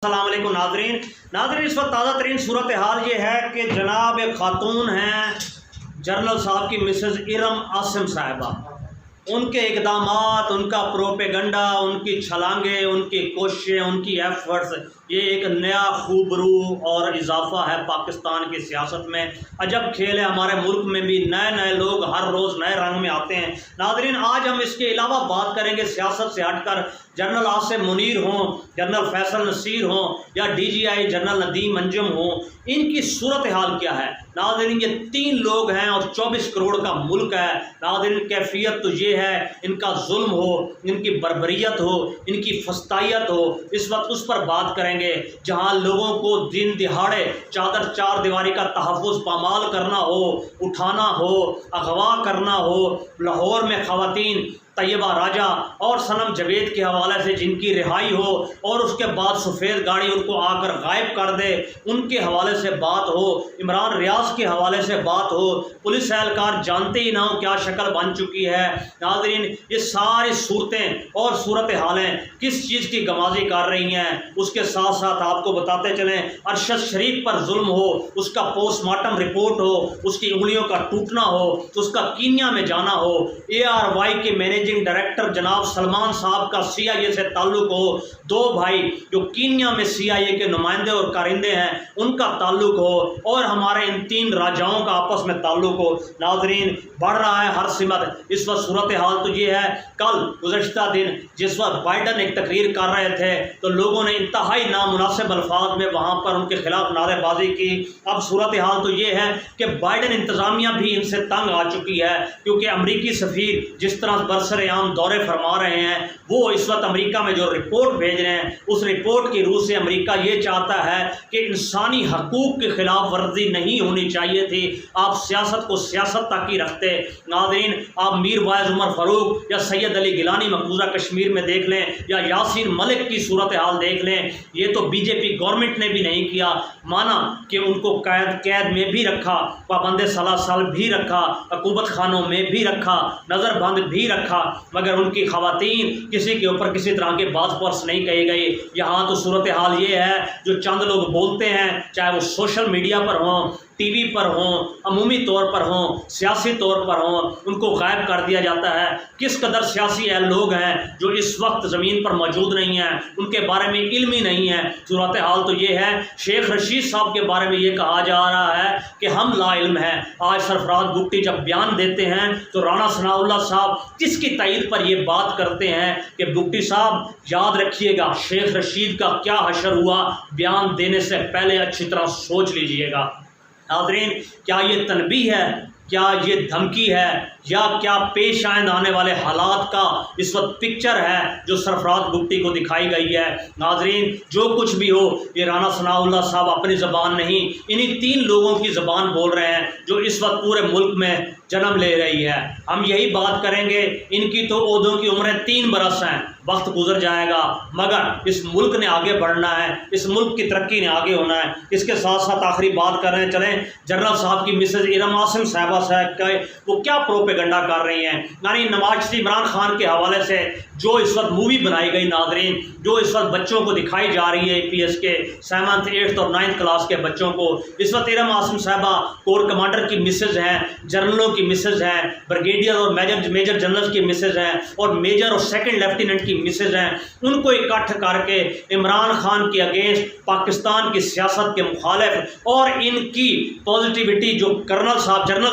السلام علیکم ناظرین اس وقت تازہ ترین صورتحال یہ ہے کہ جناب ایک خاتون ہیں جنرل صاحب کی مسز ارم عاصم صاحبہ، ان کے اقدامات، ان کا پروپیگنڈا، ان کی چھلانگیں، ان کی کوششیں، ان کی ایفرٹس، یہ ایک نیا خوب رو اور اضافہ ہے پاکستان کی سیاست میں۔ عجب کھیل ہے، ہمارے ملک میں بھی نئے لوگ ہر روز نئے رنگ میں آتے ہیں۔ ناظرین آج ہم اس کے علاوہ بات کریں گے سیاست سے ہٹ کر، جنرل عاصم منیر ہوں، جنرل فیصل نصیر ہوں یا D G I general Nadeem Anjum ہوں، ان کی صورتحال کیا ہے۔ ناظرین یہ 3 لوگ ہیں اور 24 کروڑ کا ملک ہے۔ ناظرین کیفیت تو یہ ہے، ان کا ظلم ہو، ان کی بربریت ہو، ان کی فسطائیت ہو، اس وقت اس پر بات کریں گے جہاں لوگوں کو دن دہاڑے چار دیواری کا تحفظ پامال کرنا ہو، اٹھانا ہو، اغوا کرنا ہو۔ لاہور میں خواتین طیبہ راجہ اور صنم جاوید کے حوالے سے جن کی رہائی ہو اور اس کے بعد سفید گاڑی ان کو آ کر غائب کر دے، ان کے حوالے سے بات ہو، عمران ریاض کے حوالے سے بات ہو، پولیس اہلکار جانتے ہی نہ ہو کیا شکل بن چکی ہے۔ ناظرین یہ ساری صورتیں اور صورتحالیں کس چیز کی گمازی کر رہی ہیں، اس کے ساتھ ساتھ آپ کو بتاتے چلیں ارشد شریف پر ظلم ہو، اس کا پوسٹ مارٹم رپورٹ ہو، اس کی انگلیوں کا ٹوٹنا ہو، اس کا کینیا میں جانا ہو، ARY کے مینیجنگ ڈائریکٹر جناب سلمان صاحب کا CIA سے تعلق ہو، 2 بھائی جو کینیا میں CIA کے نمائندے اور کارندے ہیں ان کا تعلق ہو، اور ہمارے ان 3 راجاؤں کا آپس میں تعلق ہو۔ ناظرین بڑھ رہا ہے ہر سمت۔ اس وقت صورتحال تو یہ ہے، کل گزشتہ دن جس وقت بائیڈن ایک تقریر کر رہے تھے تو لوگوں نے انتہائی نامناسب الفاظ میں وہاں پر ان کے خلاف نعرے بازی کی۔ اب صورتحال تو یہ ہے کہ بائیڈن انتظامیہ بھی ان سے تنگ آ چکی ہے، کیونکہ امریکی سفیر جس طرح برسر عام دورے فرما رہے ہیں، وہ اس وقت امریکہ میں جو رپورٹ بھیج رہے ہیں، اس رپورٹ کی روح سے امریکہ یہ چاہتا ہے کہ انسانی حقوق کی خلاف ورزی نہیں ہونی چاہیے تھی۔ آپ سیاست کو سیاست تک ہی رکھتے۔ ناظرین آپ میر واعظ عمر فاروق یا سید علی گیلانی مقبوضہ کشمیر میں دیکھ لیں یا یاسین ملک کی صورتحال دیکھ لیں، یہ تو BJP گورنمنٹ نے بھی نہیں کیا، مانا کہ ان کو قید میں بھی رکھا، پابند سلاسل بھی رکھا، عقوبت خانوں میں بھی رکھا، نظر بند بھی رکھا، مگر ان کی خواتین کسی کے اوپر کسی طرح کے بات پرس نہیں کہی گئی۔ یہاں تو صورتحال یہ ہے، جو چند لوگ بولتے ہیں، چاہے وہ سوشل میڈیا پر ہوں، ٹی وی پر ہوں، عمومی طور پر ہوں، سیاسی طور پر ہوں، ان کو غائب کر دیا جاتا ہے۔ کس قدر سیاسی لوگ ہیں جو اس وقت زمین پر موجود نہیں ہیں، ان کے بارے میں علم ہی نہیں ہے۔ صورتحال تو یہ ہے، شیخ رشید صاحب کے بارے میں یہ کہا جا رہا ہے کہ ہم لا علم ہیں۔ آج سرفراز بگٹی جب بیان دیتے ہیں تو رانا ثناء اللہ صاحب جس کی تائید پر یہ بات کرتے ہیں کہ بگٹی صاحب یاد رکھیے گا شیخ رشید کا کیا حشر ہوا، بیان دینے سے پہلے اچھی طرح سوچ لیجئے گا۔ ناظرین کیا یہ تنبیہ ہے، کیا یہ دھمکی ہے، یا کیا پیش آنے والے حالات کا اس وقت پکچر ہے جو سرفراز بگٹی کو دکھائی گئی ہے؟ ناظرین جو کچھ بھی ہو، یہ رانا ثناء اللہ صاحب اپنی زبان نہیں، انہی 3 لوگوں کی زبان بول رہے ہیں جو اس وقت پورے ملک میں جنم لے رہی ہے۔ ہم یہی بات کریں گے، ان کی تو عہدوں کی عمریں 3 برس ہیں، وقت گزر جائے گا، مگر اس ملک نے آگے بڑھنا ہے، اس ملک کی ترقی نے آگے ہونا ہے۔ اس کے ساتھ ساتھ آخری بات کر رہے ہیں، چلیں جنرل صاحب کی مسز ارم عاصم صاحبہ صاحب کا وہ کیا پروپیگنڈا کر رہی ہیں، یعنی نواز شریف عمران خان کے حوالے سے جو اس وقت مووی بنائی گئی، ناظرین جو اس وقت بچوں کو دکھائی جا رہی ہے، APS کے 7th 8th اور 9th کلاس کے بچوں کو، اس وقت ارم عاصم صاحبہ کور کمانڈر کی مسز ہیں، جنرلوں کی مسز ہیں، بریگیڈیئر اور میجر جنرل کی مسز ہیں، اور میجر اور 2nd لیفٹیننٹ کی مسز ہیں۔ ان کو اکٹھ کر کے عمران خان کے اگینسٹ، پاکستان کی سیاست کے مخالف اور ان کی پازیٹیوٹی جو جنرل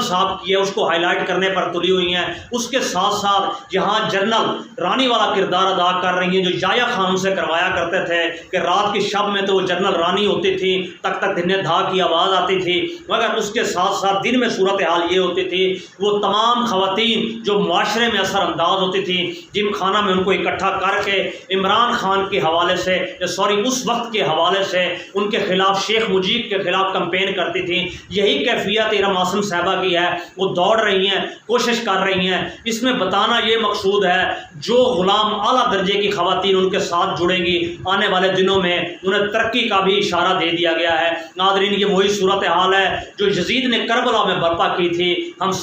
صاحب کی ہے اس کو ہائی لائٹ کرنے پر تلی ہوئی ہیں۔ اس کے ساتھ ساتھ یہاں جنرل رانی والا کردار ادا کر رہی ہیں جو جایا خانم سے کروایا کرتے تھے کہ رات کی شب میں تو وہ جنرل رانی ہوتی تھی، تک تک دھنے دھا کی آواز آتی تھی، مگر اس کے ساتھ ساتھ دن میں صورتحال یہ ہوتی تھی، وہ تمام خواتین جو معاشرے میں اثر انداز ہوتی تھی، جم خانہ میں ان کو اکٹھا کر کے عمران خان کے حوالے سے اس وقت کے حوالے سے ان کے خلاف، شیخ مجیب کے خلاف کمپین کرتی تھیں۔ یہی کیفیت ارم عاصم صاحبہ کی ہے، وہ دوڑ رہی ہیں، کوشش کر رہی ہیں۔ اس میں بتانا یہ مقصود ہے جو غلام اعلیٰ درجے کی خواتین ان کے ساتھ جڑیں گی آنے والے دنوں میں انہیں ترقی کا بھی اشارہ دے دیا گیا ہے۔ ناظرین یہ وہی صورتحال ہے جو یزید نے کربلا میں برپا کی تھی۔ ہم